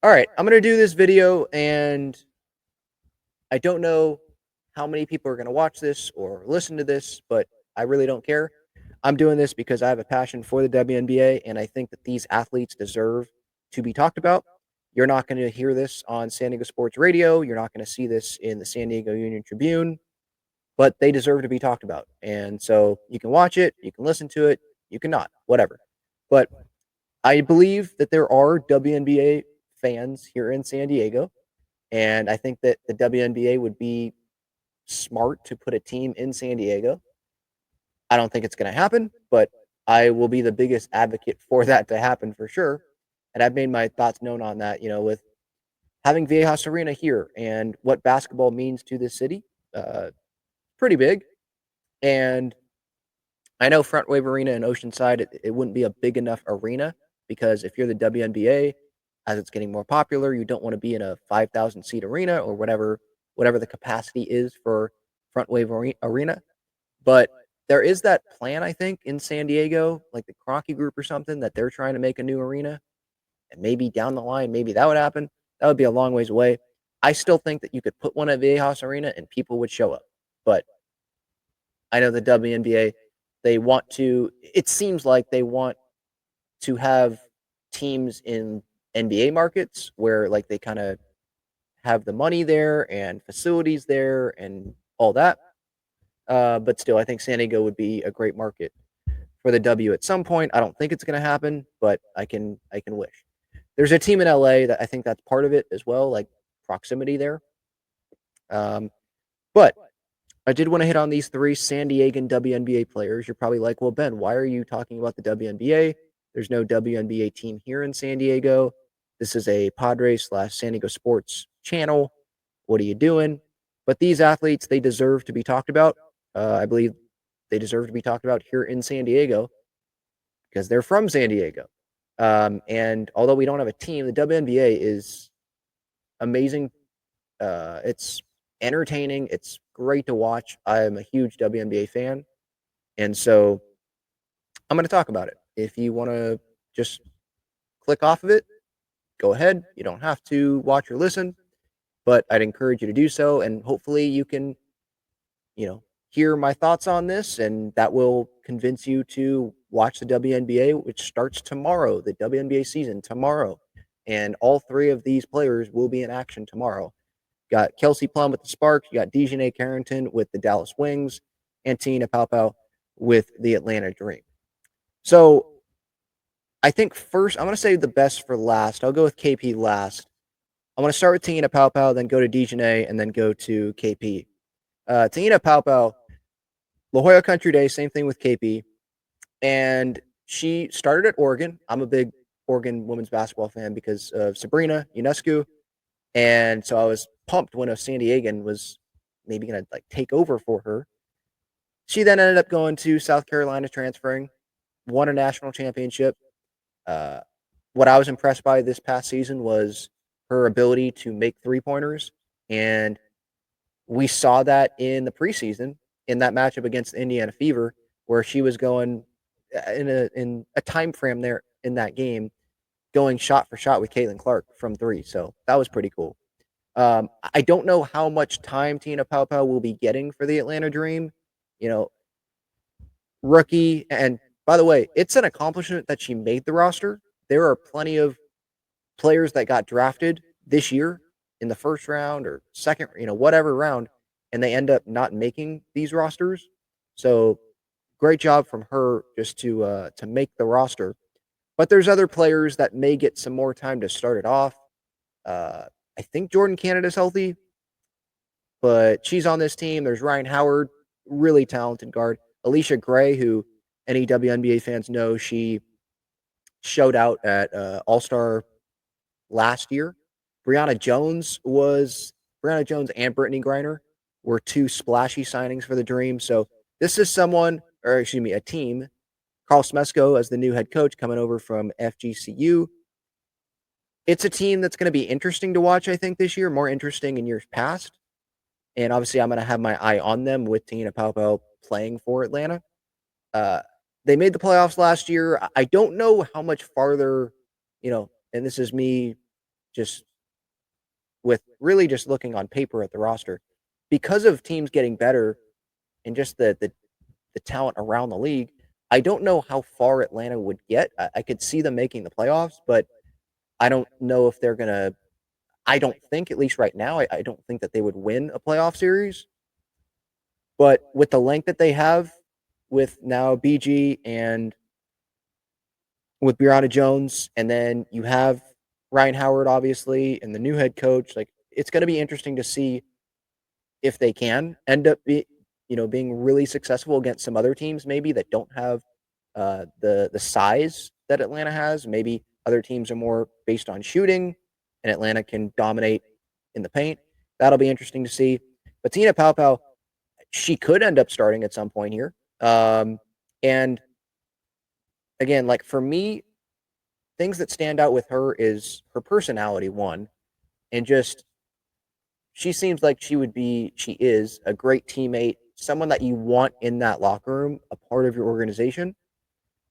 All right, I'm going to do this video, and I don't know how many people are going to watch this or listen to this, but I really don't care. I'm doing this because I have a passion for the WNBA, and I think that these athletes deserve to be talked about. You're not going to hear this on San Diego Sports Radio. You're not going to see this in the San Diego Union Tribune, but they deserve to be talked about. And so you can watch it, you can listen to it, you can not, whatever. But I believe that there are WNBA fans here in San Diego, and I think that the WNBA would be smart to put a team in San Diego. I don't think it's going to happen, but I will be the biggest advocate for that to happen for sure. And I've made my thoughts known on that, with having Viejas Arena here and what basketball means to this city. Pretty big. And I know Front Wave Arena in Oceanside, it wouldn't be a big enough arena because if you're the WNBA, as it's getting more popular, you don't want to be in a 5,000 seat arena or whatever the capacity is for Front Wave Arena. But there is that plan, I think, in San Diego, like the Kroenke Group or something, that they're trying to make a new arena. And maybe down the line, maybe that would happen. That would be a long ways away. I still think that you could put one at Viejas Arena and people would show up. But I know the WNBA, it seems like they want to have teams in NBA markets where like they kind of have the money there and facilities there and all that. But still, I think San Diego would be a great market for the W at some point. I don't think it's going to happen, but I can wish. There's a team in LA that I think that's part of it as well, like proximity there. But I did want to hit on these three San Diegan WNBA players. You're probably like, well, Ben, why are you talking about the WNBA? There's no WNBA team here in San Diego. This is a Padres/San Diego sports channel. What are you doing? But these athletes, they deserve to be talked about. I believe they deserve to be talked about here in San Diego because they're from San Diego. And although we don't have a team, the WNBA is amazing. It's entertaining. It's great to watch. I am a huge WNBA fan. And so I'm going to talk about it. If you want to just click off of it, go ahead. You don't have to watch or listen, but I'd encourage you to do so. And hopefully you can, hear my thoughts on this, and that will convince you to watch the WNBA, which starts tomorrow, the WNBA season tomorrow. And all three of these players will be in action tomorrow. Got Kelsey Plum with the Sparks. You got DiJonai Carrington with the Dallas Wings, and Te-Hina Paopao with the Atlanta Dream. So I think first, I'm going to say the best for last. I'll go with KP last. I'm going to start with Te-Hina Paopao, then go to DiJonai, and then go to KP. Te-Hina Paopao, La Jolla Country Day, same thing with KP. And she started at Oregon. I'm a big Oregon women's basketball fan because of Sabrina Ionescu. And so I was pumped when a San Diegan was maybe going to take over for her. She then ended up going to South Carolina, transferring, won a national championship. What I was impressed by this past season was her ability to make three-pointers. And we saw that in the preseason in that matchup against Indiana Fever, where she was going in a time frame there in that game, going shot for shot with Caitlin Clark from three. So that was pretty cool. I don't know how much time Te-Hina Paopao will be getting for the Atlanta Dream. Rookie. And by the way, it's an accomplishment that she made the roster. There are plenty of players that got drafted this year in the first round or second, whatever round, and they end up not making these rosters. So great job from her just to make the roster. But there's other players that may get some more time to start it off. I think Jordan Canada's healthy, but she's on this team. There's Ryan Howard, really talented guard. Alicia Gray, who any WNBA fans know, she showed out at All-Star last year. Brianna Jones and Brittany Griner were two splashy signings for the Dream. So this is a team. Carl Smesco as the new head coach coming over from FGCU. It's a team that's going to be interesting to watch, I think, this year, more interesting in years past. And obviously, I'm going to have my eye on them with Te-Hina Paopao playing for Atlanta. They made the playoffs last year. I don't know how much farther, and this is me just with really just looking on paper at the roster, because of teams getting better and just the talent around the league, I don't know how far Atlanta would get. I could see them making the playoffs, but I don't know if they're gonna. I don't think, at least right now, I don't think that they would win a playoff series. But with the length that they have, with now BG and with Brianna Jones, and then you have Ryan Howard, obviously, and the new head coach, like it's going to be interesting to see if they can end up being really successful against some other teams maybe that don't have the size that Atlanta has. Maybe other teams are more based on shooting, and Atlanta can dominate in the paint. That'll be interesting to see. But Te-Hina Paopao, she could end up starting at some point here. And again, like for me, things that stand out with her is her personality, one, and just she seems like she is a great teammate, someone that you want in that locker room, a part of your organization,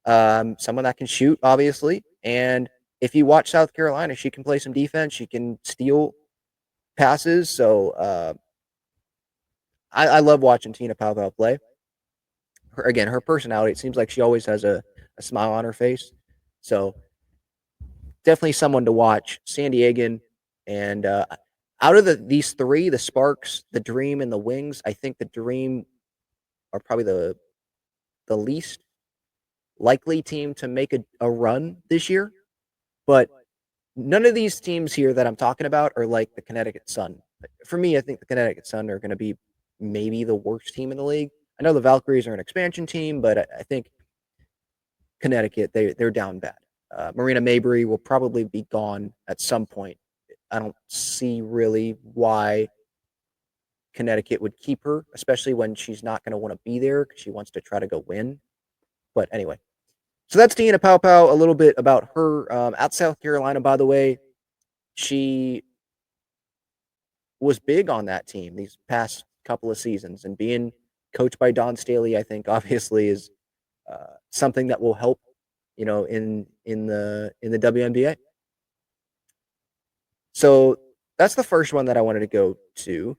someone that can shoot, obviously. And if you watch South Carolina, she can play some defense. She can steal passes. So I love watching Te-Hina Paopao play. Her personality, it seems like she always has a smile on her face. So definitely someone to watch. San Diegan, and out of these three, the Sparks, the Dream, and the Wings, I think the Dream are probably the least likely team to make a run this year. But none of these teams here that I'm talking about are like the Connecticut Sun. For me, I think the Connecticut Sun are going to be maybe the worst team in the league. I know the Valkyries are an expansion team, but I think Connecticut, they're down bad. Marina Mabrey will probably be gone at some point. I don't see really why Connecticut would keep her, especially when she's not going to want to be there because she wants to try to go win. But anyway, so that's Te-Hina Paopao, a little bit about her. At South Carolina, by the way, she was big on that team these past couple of seasons, and being coached by Don Staley, I think obviously is something that will help, in the WNBA. So that's the first one that I wanted to go to.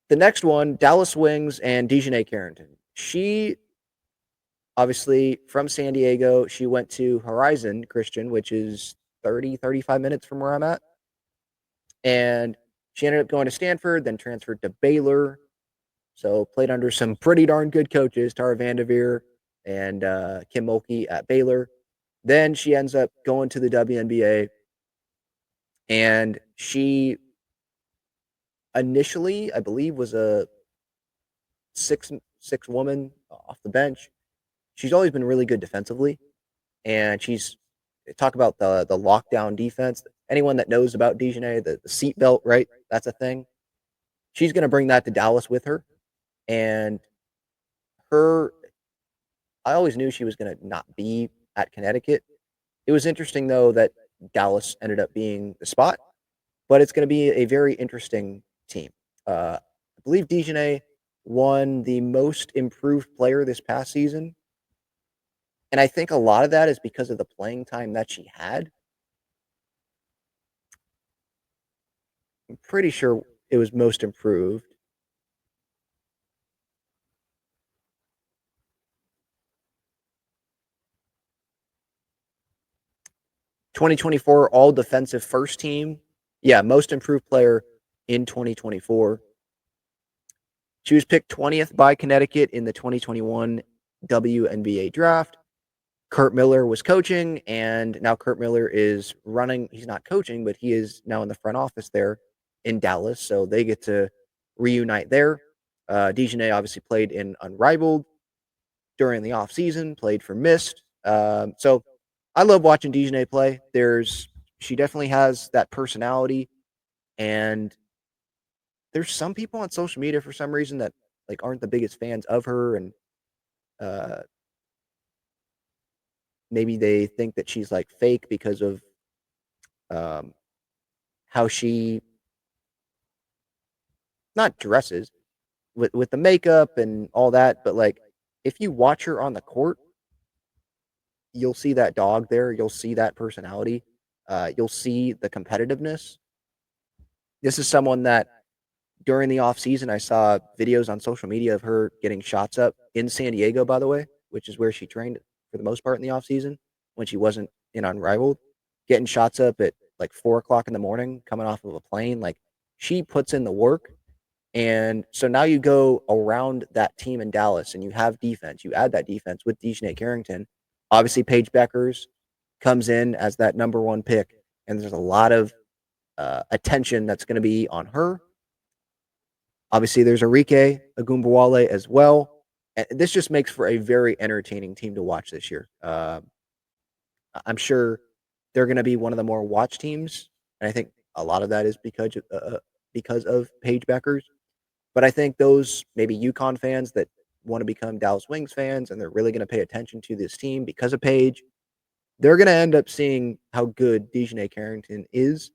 The next one, Dallas Wings and DiJonai Carrington. She obviously from San Diego. She went to Horizon Christian, which is 35 minutes from where I'm at. And she ended up going to Stanford, then transferred to Baylor. So played under some pretty darn good coaches, Tara Vanderveer and Kim Mulkey at Baylor. Then she ends up going to the WNBA. And she initially, I believe, was a six woman off the bench. She's always been really good defensively, and she's talk about the lockdown defense. Anyone that knows about DiJonai, the seat belt, right? That's a thing. She's going to bring that to Dallas with her, and her. I always knew she was going to not be at Connecticut. It was interesting though that Dallas ended up being the spot, but it's going to be a very interesting team. I believe DiJonai won the most improved player this past season. And I think a lot of that is because of the playing time that she had. I'm pretty sure it was most improved. "2024 All Defensive First Team." Yeah, most improved player in 2024. She was picked 20th by Connecticut in the 2021 WNBA draft. Kurt Miller was coaching, and now Kurt Miller is running. He's not coaching, but he is now in the front office there in Dallas. So they get to reunite there. DiJonai obviously played in Unrivaled during the offseason, played for Mist. So I love watching DiJonai play. She definitely has that personality, and there's some people on social media for some reason that like aren't the biggest fans of her, and uh, maybe they think that she's like fake because of um, how she not dresses with the makeup and all that, but like if you watch her on the court, you'll see that dog there, you'll see that personality. you'll see the competitiveness. This is someone that during the offseason, I saw videos on social media of her getting shots up in San Diego, by the way, which is where she trained for the most part in the offseason when she wasn't in Unrivaled, getting shots up at like 4 o'clock in the morning, coming off of a plane. Like, she puts in the work. And so now you go around that team in Dallas and you have defense. You add that defense with DiJonai Carrington. Obviously, Paige Beckers comes in as that number one pick, and there's a lot of attention that's going to be on her. Obviously, there's Arike Ogunbowale as well. And this just makes for a very entertaining team to watch this year. I'm sure they're going to be one of the more watched teams, and I think a lot of that is because of Paige Beckers. But I think those maybe UConn fans that want to become Dallas Wings fans and they're really going to pay attention to this team because of Paige, they're going to end up seeing how good DiJonai Carrington is.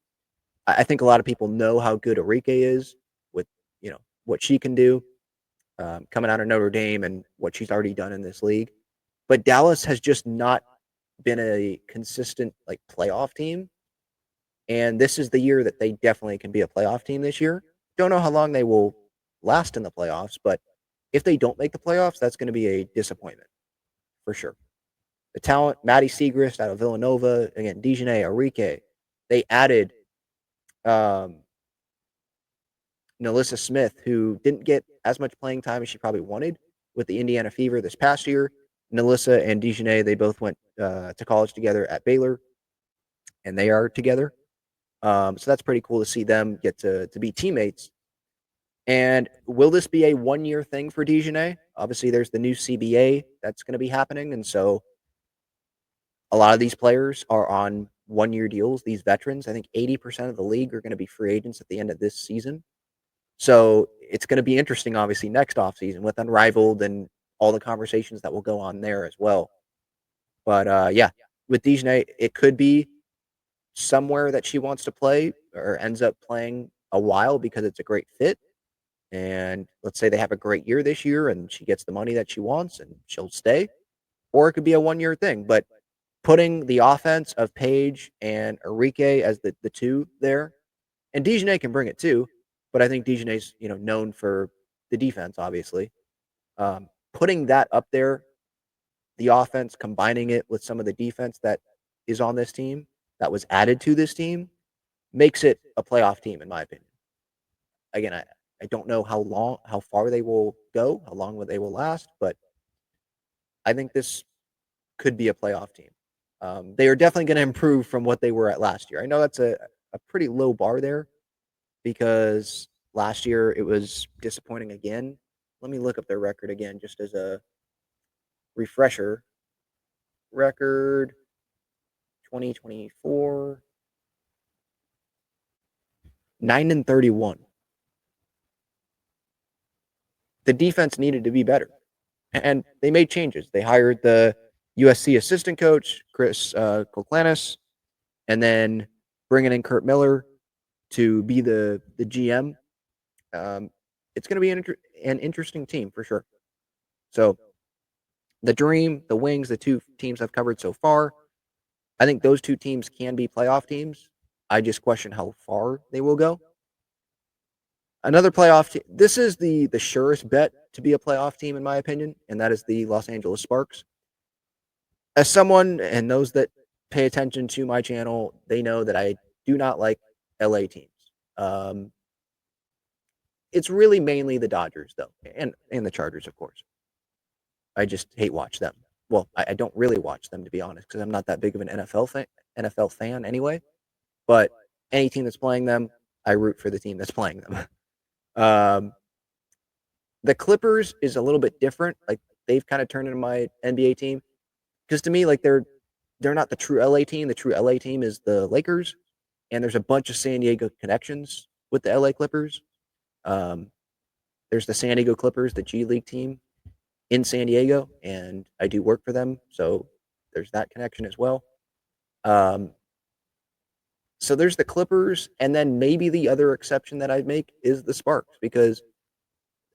I think a lot of people know how good Arike is with what she can do coming out of Notre Dame and what she's already done in this league. But Dallas has just not been a consistent like playoff team. And this is the year that they definitely can be a playoff team this year. Don't know how long they will last in the playoffs, but if they don't make the playoffs, that's going to be a disappointment for sure. The talent, Maddie Siegrist out of Villanova, again, DiJonai, Arike, they added Nalissa Smith, who didn't get as much playing time as she probably wanted with the Indiana Fever this past year. Nalissa and DiJonai, they both went to college together at Baylor, and they are together. So that's pretty cool to see them get to be teammates. And will this be a one-year thing for DiJonai? Obviously, there's the new CBA that's going to be happening, and so a lot of these players are on one-year deals. These veterans, I think 80% of the league are going to be free agents at the end of this season. So it's going to be interesting, obviously, next offseason with Unrivaled and all the conversations that will go on there as well. But yeah, with DiJonai, it could be somewhere that she wants to play or ends up playing a while because it's a great fit. And let's say they have a great year this year and she gets the money that she wants and she'll stay. Or it could be a one-year thing. But putting the offense of Paige and Arike as the two there, and DiJonai can bring it too, but I think DiJonai's known for the defense, obviously. Putting that up there, the offense, combining it with some of the defense that is on this team, that was added to this team, makes it a playoff team, in my opinion. Again, I don't know how far they will go, how long they will last, but I think this could be a playoff team. They are definitely going to improve from what they were at last year. I know that's a pretty low bar there because last year it was disappointing again. Let me look up their record again just as a refresher. Record 2024 9-31. The defense needed to be better, and they made changes. They hired the USC assistant coach, Chris Koklanis, and then bringing in Kurt Miller to be the GM. It's going to be an interesting team for sure. So the Dream, the Wings, the two teams I've covered so far, I think those two teams can be playoff teams. I just question how far they will go. Another playoff team. This is the surest bet to be a playoff team, in my opinion, and that is the Los Angeles Sparks. As someone and those that pay attention to my channel, they know that I do not like LA teams. It's really mainly the Dodgers, though, and the Chargers, of course. I just hate watch them. Well, I don't really watch them, to be honest, because I'm not that big of an NFL fan anyway. But any team that's playing them, I root for the team that's playing them. The Clippers is a little bit different. Like, they've kind of turned into my NBA team because to me, like, they're not the true LA team. The true LA team is the Lakers, and there's a bunch of San Diego connections with the LA Clippers. There's the San Diego Clippers, the G League team in San Diego, and I do work for them, so there's that connection as well. So there's the Clippers, and then maybe the other exception that I'd make is the Sparks, because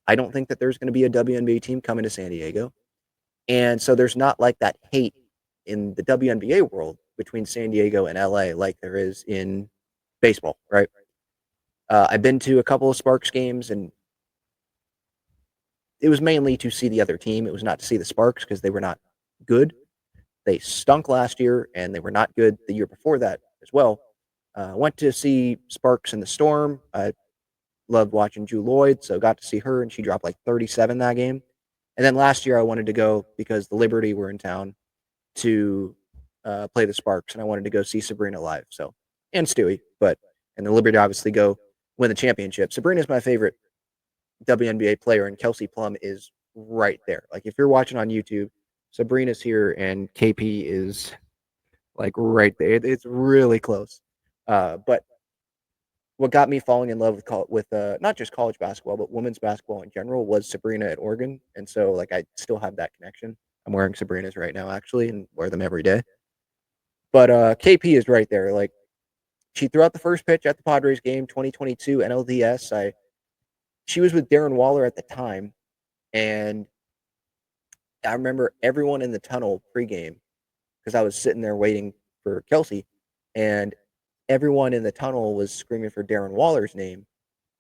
I don't think that there's going to be a WNBA team coming to San Diego. And so there's not like that hate in the WNBA world between San Diego and LA like there is in baseball, right? I've been to a couple of Sparks games, and it was mainly to see the other team. It was not to see the Sparks because they were not good. They stunk last year, and they were not good the year before that as well. Went to see Sparks in the Storm. I loved watching Drew Lloyd, so got to see her, and she dropped like 37 that game. And then last year, I wanted to go because the Liberty were in town to play the Sparks, and I wanted to go see Sabrina live. So, and Stewie, and the Liberty obviously go win the championship. Sabrina's my favorite WNBA player, and Kelsey Plum is right there. Like if you're watching on YouTube, Sabrina's here, and KP is like right there. It's really close. But what got me falling in love with not just college basketball, but women's basketball in general was Sabrina at Oregon, and so like I still have that connection. I'm wearing Sabrina's right now actually, and wear them every day. But KP is right there. Like she threw out the first pitch at the Padres game, 2022 NLDS. She was with Darren Waller at the time, and I remember everyone in the tunnel pregame because I was sitting there waiting for Kelsey, and everyone in the tunnel was screaming for Darren Waller's name.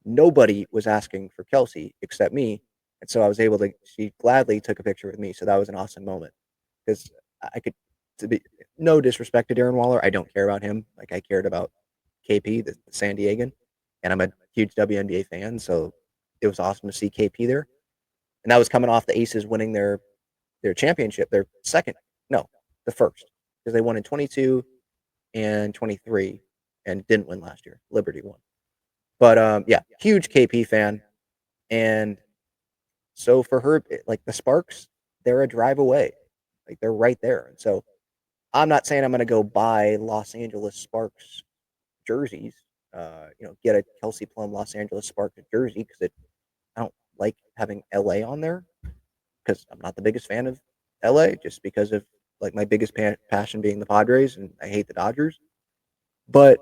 Nobody was asking for Kelsey except me, and so I was able to. She gladly took a picture with me, so that was an awesome moment because I could. To be no disrespect to Darren Waller, I don't care about him. Like I cared about KP, the San Diegan, and I'm a huge WNBA fan, so it was awesome to see KP there. And that was coming off the Aces winning their championship, their second, no, the first, because they won in 22 and 23 and didn't win last year. Liberty won. But yeah, huge KP fan. And so for her, like the Sparks, they're a drive away. Like they're right there. And so I'm not saying I'm going to go buy Los Angeles Sparks jerseys, get a Kelsey Plum Los Angeles Sparks jersey because I don't like having LA on there because I'm not the biggest fan of LA just because of like my biggest passion being the Padres and I hate the Dodgers. But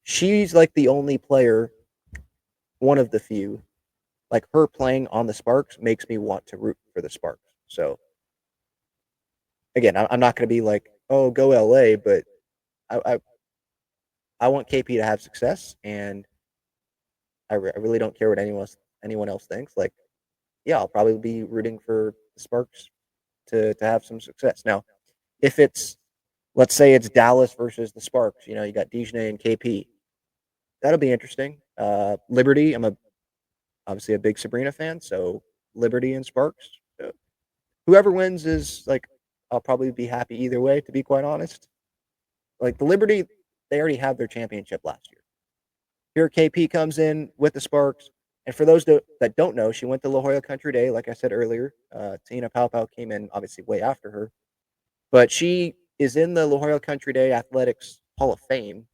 she's like the only player, one of the few, like her playing on the Sparks makes me want to root for the Sparks. So again, I'm not going to be like, oh, go LA, but I, I I want KP to have success, and I really don't care what anyone else thinks. Like, yeah, I'll probably be rooting for the Sparks to have some success. Now, if it's let's say it's Dallas versus the Sparks, you got DiJonai and KP. That'll be interesting. Liberty, obviously a big Sabrina fan, so Liberty and Sparks. Whoever wins is like I'll probably be happy either way, to be quite honest. Like the Liberty, they already have their championship last year. Here KP comes in with the Sparks. And for those that don't know, she went to La Jolla Country Day, like I said earlier. Te-Hina Paopao came in obviously way after her. But she is in the La Jolla Country Day Athletics Hall of Fame.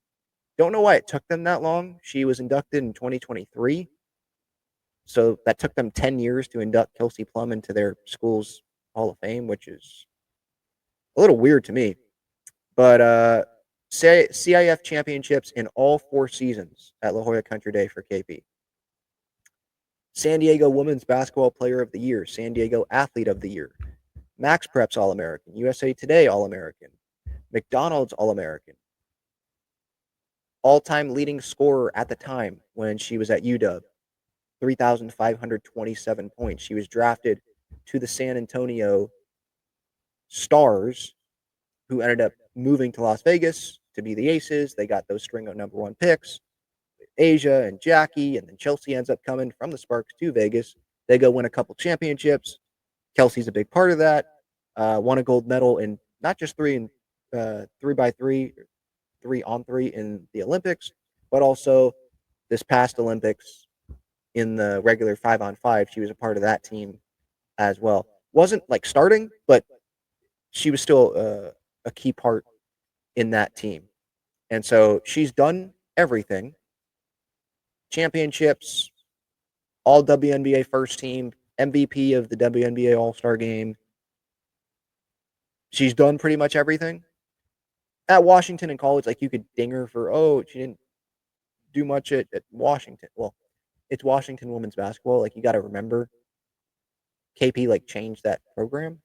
Don't know why it took them that long. She was inducted in 2023. So that took them 10 years to induct Kelsey Plum into their school's Hall of Fame, which is a little weird to me. But CIF championships in all 4 seasons at La Jolla Country Day for KP. San Diego Women's Basketball Player of the Year, San Diego Athlete of the Year, Max Preps All-American, USA Today All-American, McDonald's All-American, all-time leading scorer at the time when she was at UW, 3,527 points. She was drafted to the San Antonio Stars, who ended up moving to Las Vegas to be the Aces. They got those string of number 1 picks, Asia and Jackie, and then Chelsea ends up coming from the Sparks to Vegas. They go win a couple championships. Kelsey's a big part of that. Won a gold medal in not just 3x3, 3-on-3 in the Olympics, but also this past Olympics in the regular 5-on-5. She was a part of that team as well. Wasn't like starting, but she was still a key part in that team. And so she's done everything. Championships, all WNBA first team, MVP of the WNBA All-Star game. She's done pretty much everything. At Washington in college, like you could ding her for, she didn't do much at Washington. Well, it's Washington women's basketball. Like you got to remember, KP like changed that program.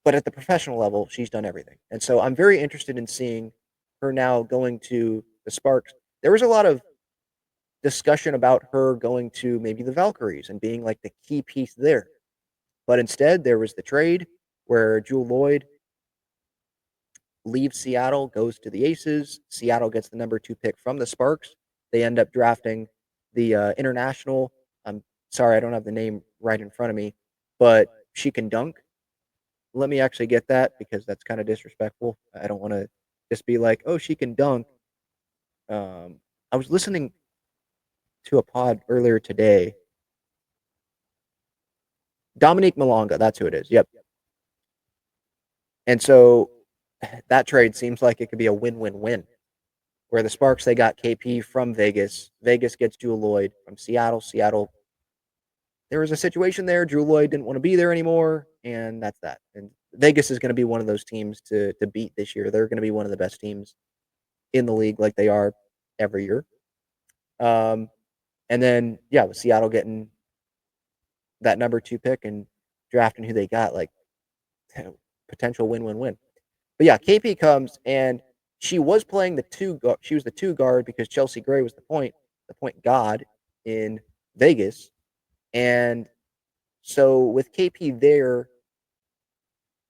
But at the professional level, she's done everything. And so I'm very interested in seeing her now going to the Sparks. There was a lot of discussion about her going to maybe the Valkyries and being like the key piece there. But instead, there was the trade where Jewel Lloyd leaves Seattle, goes to the Aces. Seattle gets the number 2 pick from the Sparks. They end up drafting the international. I'm sorry, I don't have the name right in front of me, but she can dunk. Let me actually get that because that's kind of disrespectful. I don't want to just be like, oh, she can dunk. I was listening to a pod earlier today. Dominique Malonga, that's who it is. Yep. And so that trade seems like it could be a win-win-win. Where the Sparks, they got KP from Vegas. Vegas gets Jewel Lloyd from Seattle. Seattle, there was a situation there. Jewel Lloyd didn't want to be there anymore, and that's that. And Vegas is going to be one of those teams to beat this year. They're going to be one of the best teams in the league, like they are every year. And then, yeah, with Seattle getting that number 2 pick and drafting who they got, like potential win-win-win. But yeah, KP comes and she was playing the two. She was the 2 guard because Chelsea Gray was the point god in Vegas, and so with KP there,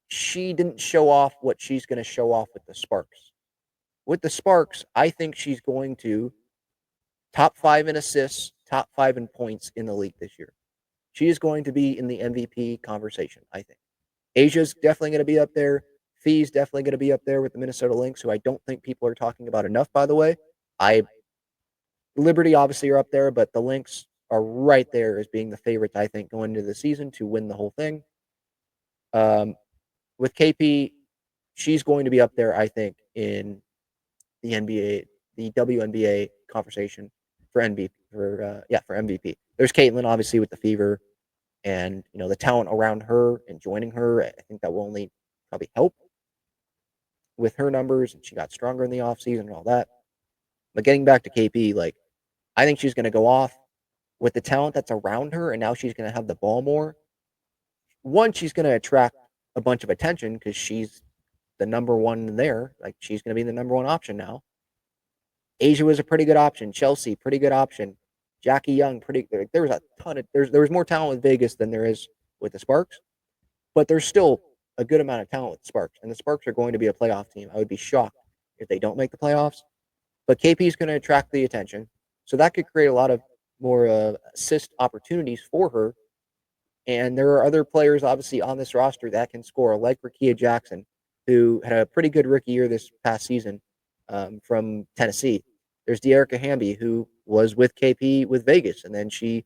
she didn't show off what she's going to show off with the Sparks. With the Sparks, I think she's going to top 5 in assists, top 5 in points in the league this year. She is going to be in the MVP conversation, I think. Asia's definitely going to be up there. Fee's definitely going to be up there with the Minnesota Lynx, who I don't think people are talking about enough, by the way. Liberty obviously are up there, but the Lynx are right there as being the favorites, I think, going into the season to win the whole thing. With KP, she's going to be up there, I think, in the NBA, the WNBA conversation for MVP. For MVP. There's Caitlin, obviously, with the Fever, and the talent around her and joining her. I think that will only probably help with her numbers, and she got stronger in the offseason and all that. But getting back to KP, like, I think she's going to go off with the talent that's around her, and now she's going to have the ball more. One, she's going to attract a bunch of attention because she's the number 1 there. Like, she's going to be the number 1 option now. Asia was a pretty good option. Chelsea, pretty good option. Jackie Young, pretty. There was a ton of. There was more talent with Vegas than there is with the Sparks, but there's still a good amount of talent with the Sparks, and the Sparks are going to be a playoff team. I would be shocked if they don't make the playoffs. But KP is going to attract the attention, so that could create a lot of more assist opportunities for her. And there are other players, obviously, on this roster that can score, like Rickea Jackson, who had a pretty good rookie year this past season from Tennessee. There's Dearica Hamby, who was with KP with Vegas, and then she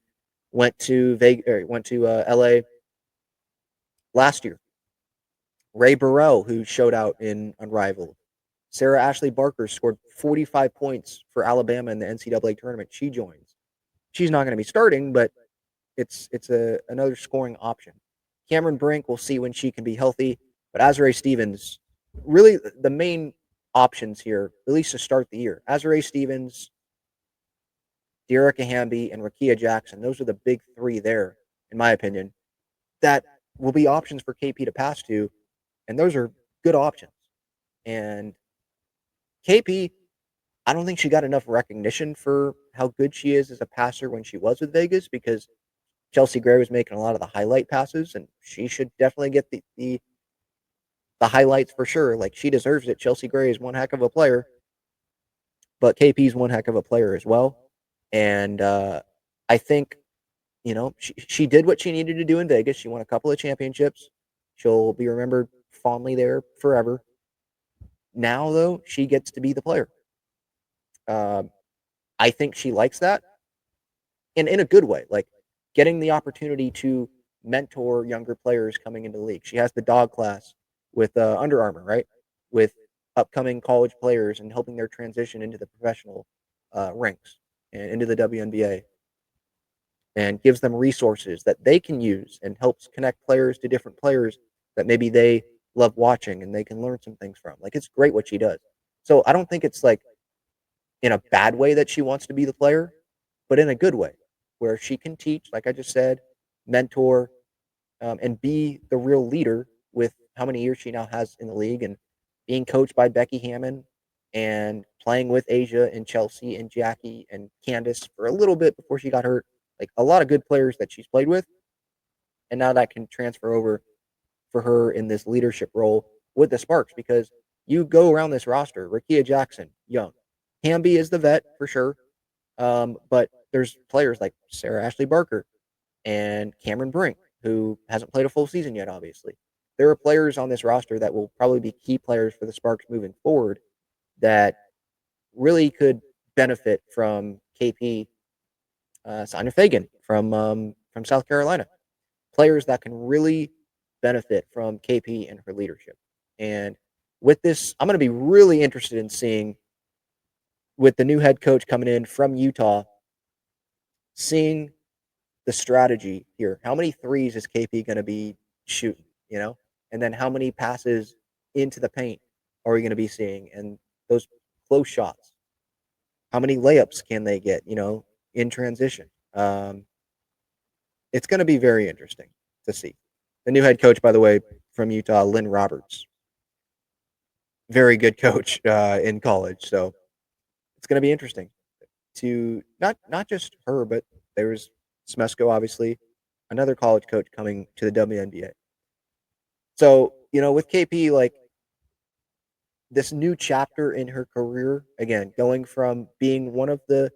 went to LA last year. Ray Burrell, who showed out in Unrivaled. Sarah Ashley Barker scored 45 points for Alabama in the NCAA tournament. She joins. She's not going to be starting, but it's another scoring option. Cameron Brink, we'll see when she can be healthy. But Azurá Stevens, really the main options here, at least to start the year. Azurá Stevens, Dearica Hamby, and Rickea Jackson. Those are the big 3 there, in my opinion, that will be options for KP to pass to. And those are good options. And KP, I don't think she got enough recognition for how good she is as a passer when she was with Vegas, because Chelsea Gray was making a lot of the highlight passes, and she should definitely get the highlights for sure. Like, she deserves it. Chelsea Gray is one heck of a player, but KP is one heck of a player as well. And I think, she did what she needed to do in Vegas. She won a couple of championships. She'll be remembered fondly there forever. Now, though, she gets to be the player. I think she likes that, and in a good way, like getting the opportunity to mentor younger players coming into the league. She has the dog class with Under Armour, right? With upcoming college players and helping their transition into the professional ranks and into the WNBA, and gives them resources that they can use and helps connect players to different players that maybe they love watching and they can learn some things from. Like, it's great what she does. So I don't think it's like in a bad way that she wants to be the player, but in a good way where she can teach, like I just said, mentor, and be the real leader with how many years she now has in the league, and being coached by Becky Hammon and playing with Asia and Chelsea and Jackie and Candace for a little bit before she got hurt. Like, a lot of good players that she's played with, and now that can transfer over for her in this leadership role with the Sparks, because you go around this roster, Rakia Jackson, young. Hamby is the vet for sure. But there's players like Sarah Ashley Barker and Cameron Brink, who hasn't played a full season yet, obviously. There are players on this roster that will probably be key players for the Sparks moving forward that really could benefit from KP Sonia Fagan from South Carolina. Players that can really benefit from KP and her leadership. And with this, I'm going to be really interested in seeing, with the new head coach coming in from Utah, seeing the strategy here. How many threes is KP going to be shooting, And then how many passes into the paint are we going to be seeing? And those close shots. How many layups can they get, in transition? It's going to be very interesting to see. The new head coach, by the way, from Utah, Lynn Roberts. Very good coach in college. So it's going to be interesting to not just her, but there's Smesko, obviously, another college coach coming to the WNBA. So, with KP, like, this new chapter in her career, again, going from being one of the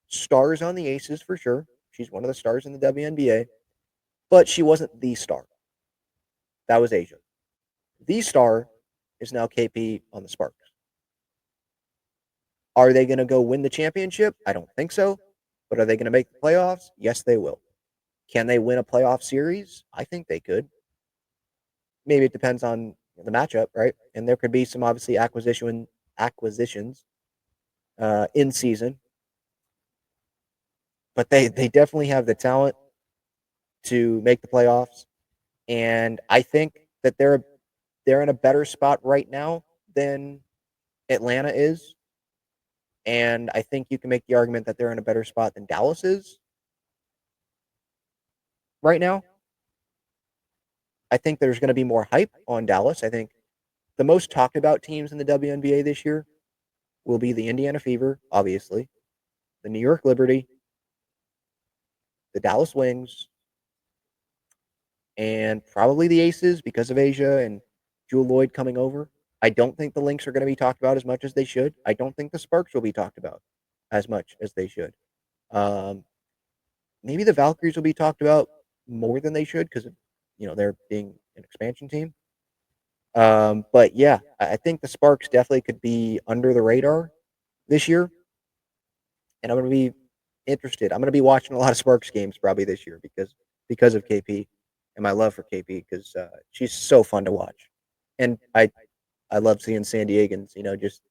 stars on the Aces for sure. She's one of the stars in the WNBA, but she wasn't the star. That was Asia. The star is now KP on the Sparks. Are they going to go win the championship? I don't think so. But are they going to make the playoffs? Yes, they will. Can they win a playoff series? I think they could. Maybe it depends on the matchup, right? And there could be some, obviously, acquisitions in season. But they definitely have the talent to make the playoffs. And I think that they're in a better spot right now than Atlanta is. And I think you can make the argument that they're in a better spot than Dallas is right now. I think there's going to be more hype on Dallas. I think the most talked about teams in the WNBA this year will be the Indiana Fever, obviously, the New York Liberty, the Dallas Wings, and probably the Aces because of Asia and Jewel Lloyd coming over. I don't think the Lynx are going to be talked about as much as they should. I don't think the Sparks will be talked about as much as they should. Maybe the Valkyries will be talked about more than they should because of, they're being an expansion team. But yeah, I think the Sparks definitely could be under the radar this year. And I'm going to be interested. I'm going to be watching a lot of Sparks games probably this year because of KP and my love for KP, because she's so fun to watch. And I love seeing San Diegans, just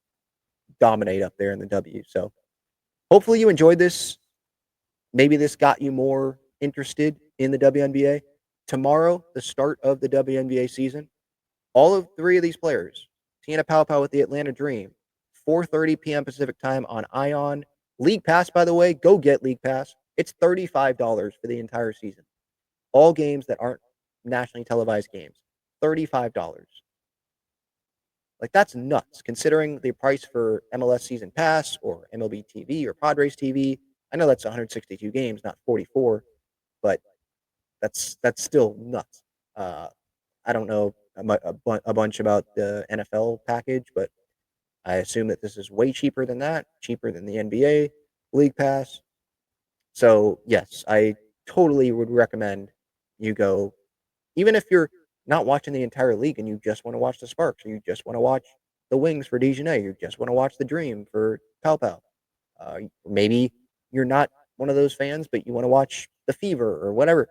dominate up there in the W. So hopefully you enjoyed this. Maybe this got you more interested in the WNBA. Tomorrow, the start of the WNBA season, all of three of these players, Te-Hina Paopao with the Atlanta Dream, 4:30 p.m. Pacific time on Ion. League Pass, by the way, go get League Pass. It's $35 for the entire season. All games that aren't nationally televised games, $35. Like, that's nuts, considering the price for MLS Season Pass or MLB TV or Padres TV. I know that's 162 games, not 44, but that's still nuts. I don't know a bunch about the NFL package, but I assume that this is way cheaper than that, cheaper than the NBA League Pass. So, yes, I totally would recommend you go, even if you're not watching the entire league and you just want to watch the Sparks, or you just want to watch the Wings for DiJonai, you just want to watch the Dream for Paopao. Maybe you're not one of those fans, but you want to watch the Fever or whatever.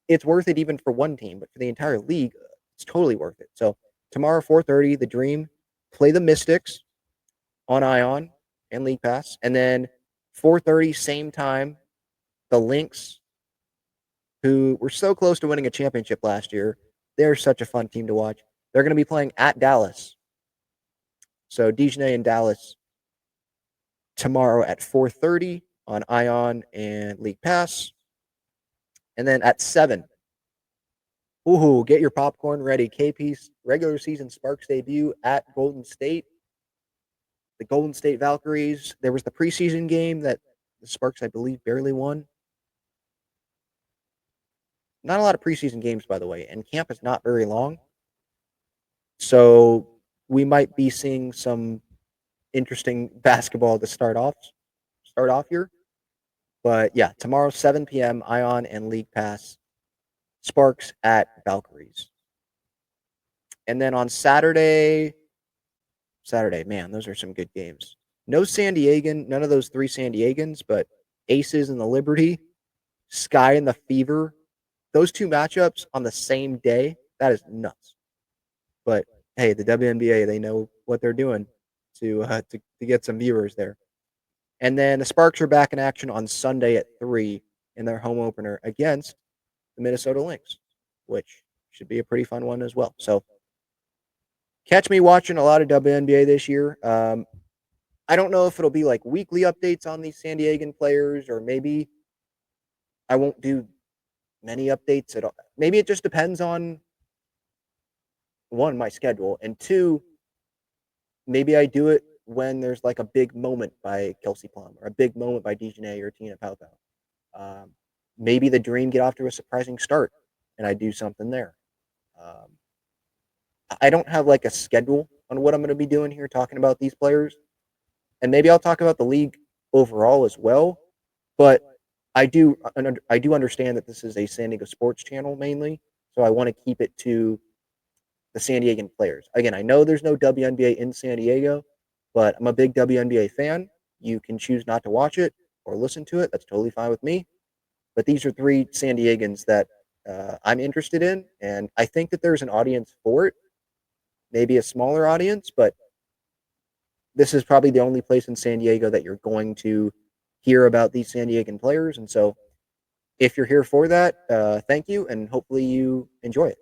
It's worth it even for one team, but for the entire league, it's totally worth it. So tomorrow, 4:30, the Dream play the Mystics on Ion and League Pass, and then 4:30, same time, the Lynx, who were so close to winning a championship last year. They're such a fun team to watch. They're going to be playing at Dallas. So DiJonai and Dallas tomorrow at 4:30 on Ion and League Pass. And then at 7, Ooh, get your popcorn ready. KP's regular season Sparks debut at Golden State. The Golden State Valkyries. There was the preseason game that the Sparks, I believe, barely won. Not a lot of preseason games, by the way, and camp is not very long. So we might be seeing some interesting basketball to start off here. But yeah, tomorrow 7 p.m. Ion and League Pass. Sparks at Valkyries. And then on Saturday, man, those are some good games. No San Diegan, none of those three San Diegans, but Aces and the Liberty, Sky and the Fever. Those two matchups on the same day, that is nuts. But hey, the WNBA, they know what they're doing to get some viewers there. And then the Sparks are back in action on Sunday at 3 in their home opener against the Minnesota Lynx, which should be a pretty fun one as well. So catch me watching a lot of WNBA this year. I don't know if it'll be like weekly updates on these San Diegan players, or maybe I won't do many updates at all. Maybe it just depends on, one, my schedule, and two, maybe I do it when there's like a big moment by Kelsey Plum or a big moment by DiJonai or Te-Hina Paopao. Maybe the Dream get off to a surprising start and I do something there. I don't have like a schedule on what I'm going to be doing here talking about these players. And maybe I'll talk about the league overall as well. But I do understand that this is a San Diego sports channel mainly. So I want to keep it to the San Diegan players. Again, I know there's no WNBA in San Diego, but I'm a big WNBA fan. You can choose not to watch it or listen to it. That's totally fine with me. But these are three San Diegans that I'm interested in, and I think that there's an audience for it. Maybe a smaller audience, but this is probably the only place in San Diego that you're going to hear about these San Diegan players. And so if you're here for that, thank you, and hopefully you enjoy it.